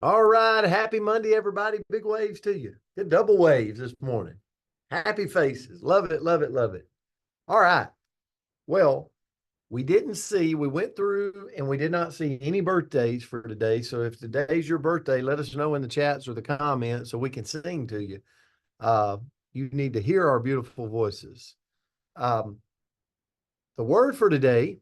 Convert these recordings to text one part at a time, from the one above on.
All right. Happy Monday, everybody. Big waves to you. Good double waves this morning. Happy faces. Love it, love it, love it. All right. Well, we went through and we did not see any birthdays for today. So if today's your birthday, let us know in the chats or the comments so we can sing to you. Uh, you need to hear our beautiful voices. Um, the word for today,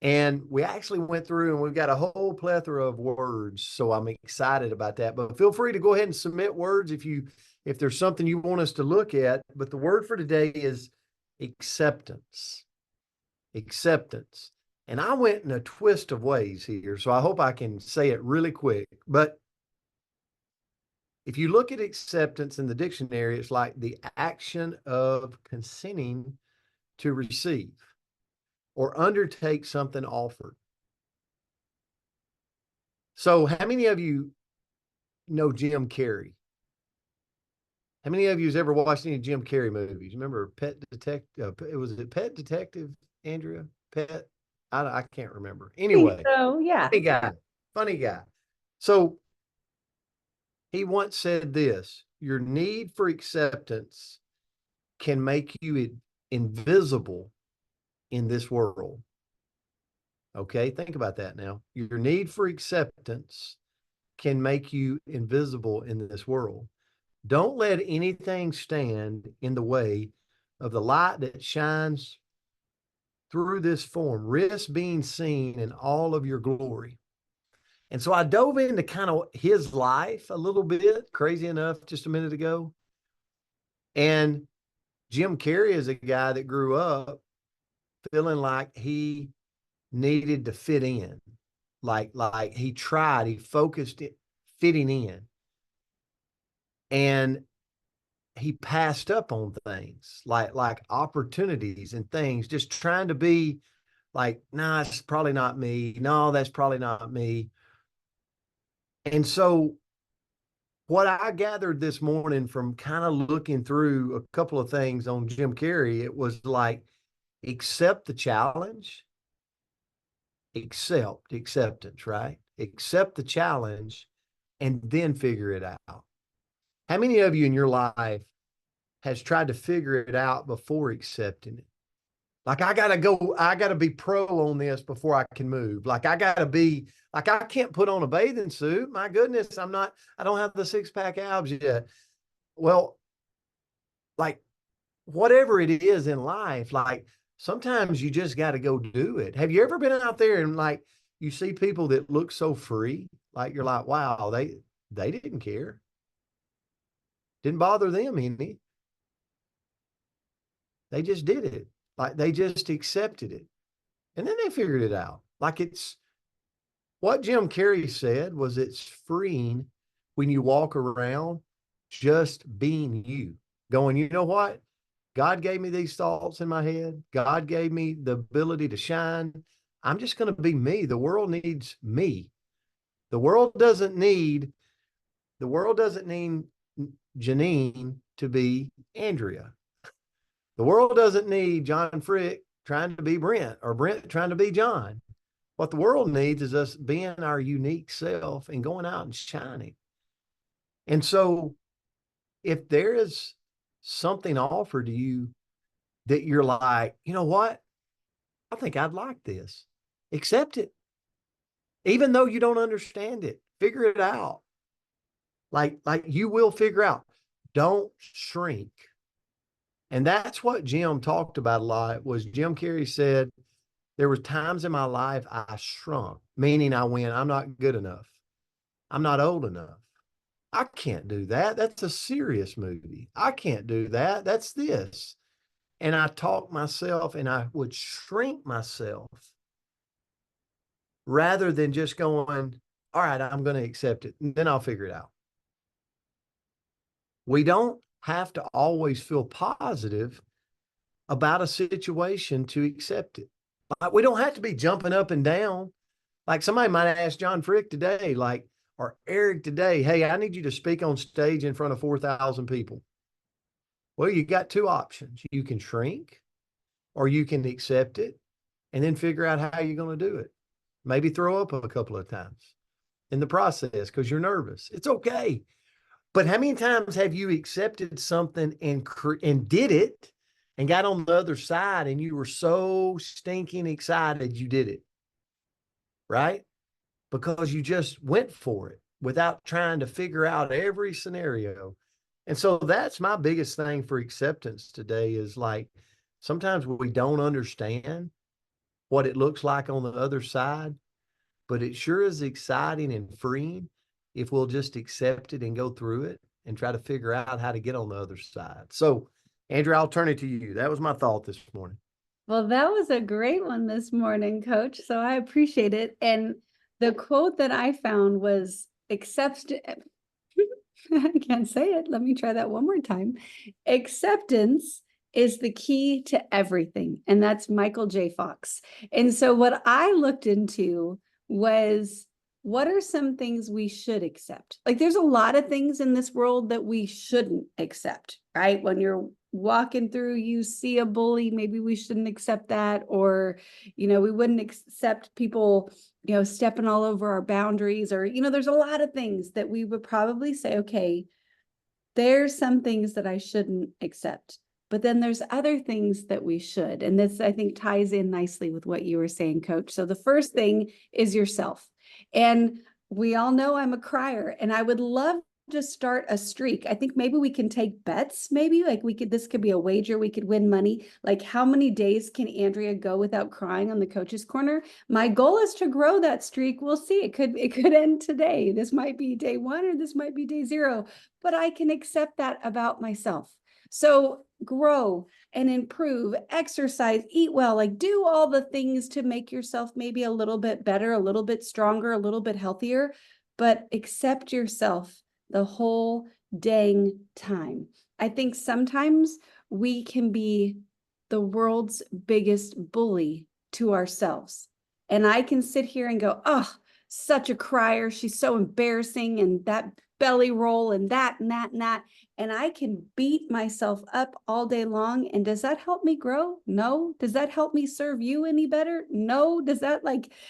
and we actually went through and we've got a whole plethora of words. So I'm excited about that. But feel free to go ahead and submit words if there's something you want us to look at. But the word for today is acceptance. Acceptance. And I went in a twist of ways here. So I hope I can say it really quick. But if you look at acceptance in the dictionary, it's like the action of consenting to receive or undertake something offered. So, how many of you know Jim Carrey? How many of you has ever watched any Jim Carrey movies? Remember Pet Detective? Was it Pet Detective, Andrea? Pet? I can't remember. Think Anyway, so, yeah. funny guy, funny guy. So he once said this: your need for acceptance can make you invisible in this world. Okay, think about that now. Your need for acceptance can make you invisible in this world. Don't let anything stand in the way of the light that shines through this form. Risk being seen in all of your glory. And so I dove into kind of his life a little bit, crazy enough, just a minute ago. And Jim Carrey is a guy that grew up feeling like he needed to fit in. Like he tried, he focused it fitting in. And he passed up on things like opportunities and things, just trying to be like, nah, it's probably not me. No, that's probably not me. And so what I gathered this morning from kind of looking through a couple of things on Jim Carrey, it was like accept the challenge, acceptance, right? Accept the challenge and then figure it out. How many of you in your life has tried to figure it out before accepting it? Like I gotta be pro on this before I can move. Like I gotta be like I can't put on a bathing suit. My goodness, I don't have the six-pack abs yet. Well, like whatever it is in life, like sometimes you just gotta go do it. Have you ever been out there and like you see people that look so free? Like you're like, wow, they didn't care. Didn't bother them any. They just did it. Like they just accepted it. And then they figured it out. Like it's what Jim Carrey said was it's freeing when you walk around just being you, going, you know what? God gave me these thoughts in my head. God gave me the ability to shine. I'm just going to be me. The world needs me. The world doesn't need the world doesn't need Janine to be Andrea. The world doesn't need John Frick trying to be Brent or Brent trying to be John. What the world needs is us being our unique self and going out and shining. And so, if there is something offered to you that you're like, you know what? I think I'd like this. Accept it. Even though you don't understand it, figure it out. Like you will figure out. Don't shrink. And that's what Jim talked about a lot was Jim Carrey said, there was times in my life I shrunk, meaning I went, I'm not good enough. I'm not old enough. I can't do that. That's a serious movie. I can't do that. That's this. And I talk myself and I would shrink myself rather than just going, all right, I'm going to accept it. And then I'll figure it out. We don't have to always feel positive about a situation to accept it. Like, we don't have to be jumping up and down. Like somebody might ask John Frick today, like, or Eric today, hey, I need you to speak on stage in front of 4,000 people. Well, you got two options. You can shrink or you can accept it and then figure out how you're going to do it. Maybe throw up a couple of times. in the process because you're nervous. It's okay. But how many times have you accepted something and did it and got on the other side and you were so stinking excited you did it, right? Because you just went for it without trying to figure out every scenario. And so that's my biggest thing for acceptance today is like sometimes we don't understand what it looks like on the other side, but it sure is exciting and freeing if we'll just accept it and go through it and try to figure out how to get on the other side. So, Andrew, I'll turn it to you. That was my thought this morning. Well, that was a great one this morning, Coach. So I appreciate it. And the quote that I found was accept. I can't say it. Let me try that one more time. Acceptance is the key to everything. And that's Michael J. Fox. And so what I looked into was what are some things we should accept? Like there's a lot of things in this world that we shouldn't accept, right? When you're walking through, you see a bully, maybe we shouldn't accept that. Or, we wouldn't accept people stepping all over our boundaries, or, there's a lot of things that we would probably say, okay, there's some things that I shouldn't accept, but then there's other things that we should. And this, I think, ties in nicely with what you were saying, Coach. So the first thing is yourself. And we all know I'm a crier, and I would love to start a streak. I think maybe we can take bets, maybe like this could be a wager. We could win money. Like how many days can Andrea go without crying on the Coach's Corner? My goal is to grow that streak. We'll see. It could end today. This might be day 1 or this might be day 0, but I can accept that about myself. So grow and improve, exercise, eat well, like do all the things to make yourself maybe a little bit better, a little bit stronger, a little bit healthier, but accept yourself the whole dang time. I think sometimes we can be the world's biggest bully to ourselves. And I can sit here and go, oh, such a crier. She's so embarrassing. And that belly roll and that and that and that. And I can beat myself up all day long. And does that help me grow? No. Does that help me serve you any better? No. Does that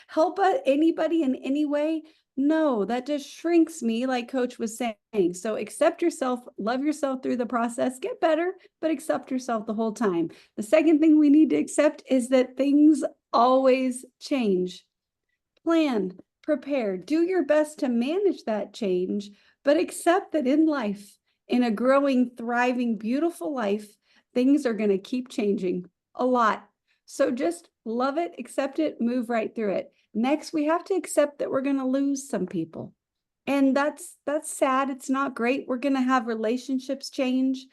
help anybody in any way? No, that just shrinks me, like Coach was saying. So accept yourself, love yourself through the process, get better, but accept yourself the whole time. The second thing we need to accept is that things always change. Plan, prepare, do your best to manage that change, but accept that in life, in a growing, thriving, beautiful life, things are going to keep changing a lot. So just love it, accept it, move right through it. Next, we have to accept that we're going to lose some people. And that's sad. It's not great. We're going to have relationships change.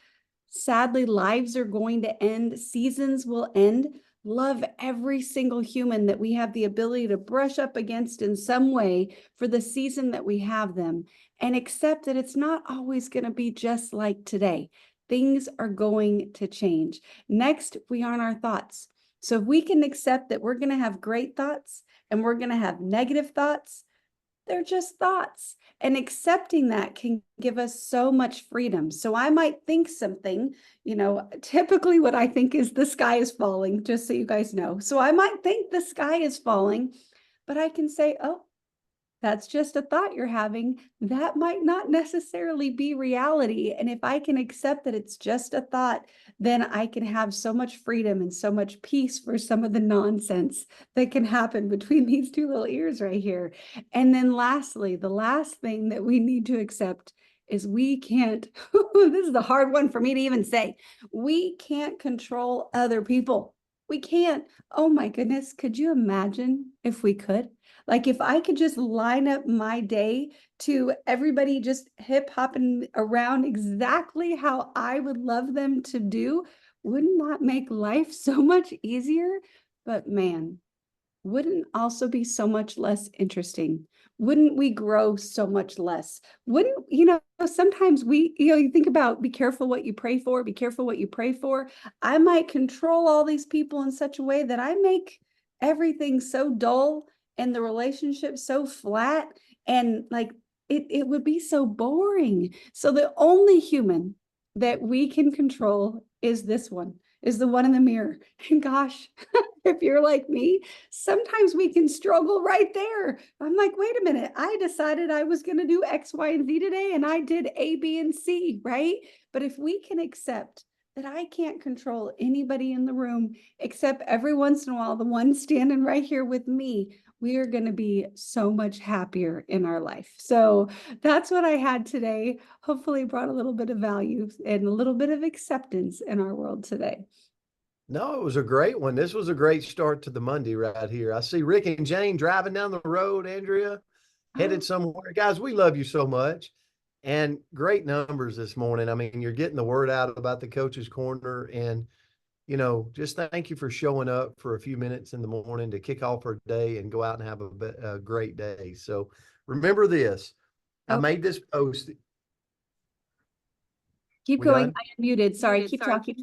Sadly, lives are going to end. Seasons will end. Love every single human that we have the ability to brush up against in some way for the season that we have them, and accept that it's not always going to be just like today. Things are going to change. Next, we are on our thoughts. So if we can accept that we're going to have great thoughts and we're going to have negative thoughts, they're just thoughts. And accepting that can give us so much freedom. So I might think something, typically what I think is the sky is falling, just so you guys know. So I might think the sky is falling, but I can say, oh, that's just a thought you're having. That might not necessarily be reality. And if I can accept that it's just a thought, then I can have so much freedom and so much peace for some of the nonsense that can happen between these two little ears right here. And then lastly, the last thing that we need to accept is we can't, this is a hard one for me to even say, we can't control other people. We can't. Oh my goodness. Could you imagine if we could? Like if I could just line up my day to everybody just hip hopping around exactly how I would love them to do, wouldn't that make life so much easier? But man, wouldn't also be so much less interesting? Wouldn't we grow so much less? Wouldn't, sometimes you think about be careful what you pray for, be careful what you pray for. I might control all these people in such a way that I make everything so dull and the relationship so flat, and it would be so boring. So the only human that we can control is this one, is the one in the mirror. And gosh, if you're like me, sometimes we can struggle right there. I'm like, wait a minute, I decided I was going to do X, Y, and Z today, and I did A, B, and C, right? But if we can accept that I can't control anybody in the room, except every once in a while, the one standing right here with me, we are going to be so much happier in our life. So that's what I had today. Hopefully brought a little bit of value and a little bit of acceptance in our world today. No, it was a great one. This was a great start to the Monday right here. I see Rick and Jane driving down the road, Andrea, headed somewhere. Guys, we love you so much. And great numbers this morning. I mean, you're getting the word out about the Coach's Corner. And, you know, just thank you for showing up for a few minutes in the morning to kick off our day and go out and have a great day. So remember this. I made this post. Keep We going. done? I am muted. Sorry. Keep talking.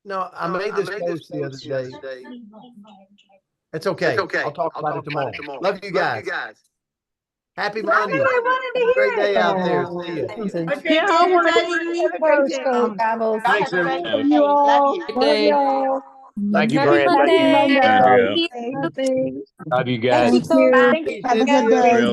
No, I made this post the other day. It's okay. I'll talk about it tomorrow. Love you guys. Happy Monday. I wanted to hear Great day it. out there. See you. Yeah, I want to Have a great day. Travels. Thanks, Have a great everyone. day. you all. Love you. Love y'all. Thank you, Happy Brent. Thank you, Monday. Andrea. Thank you. Love you Thank guys. you, Coach. Have a good day.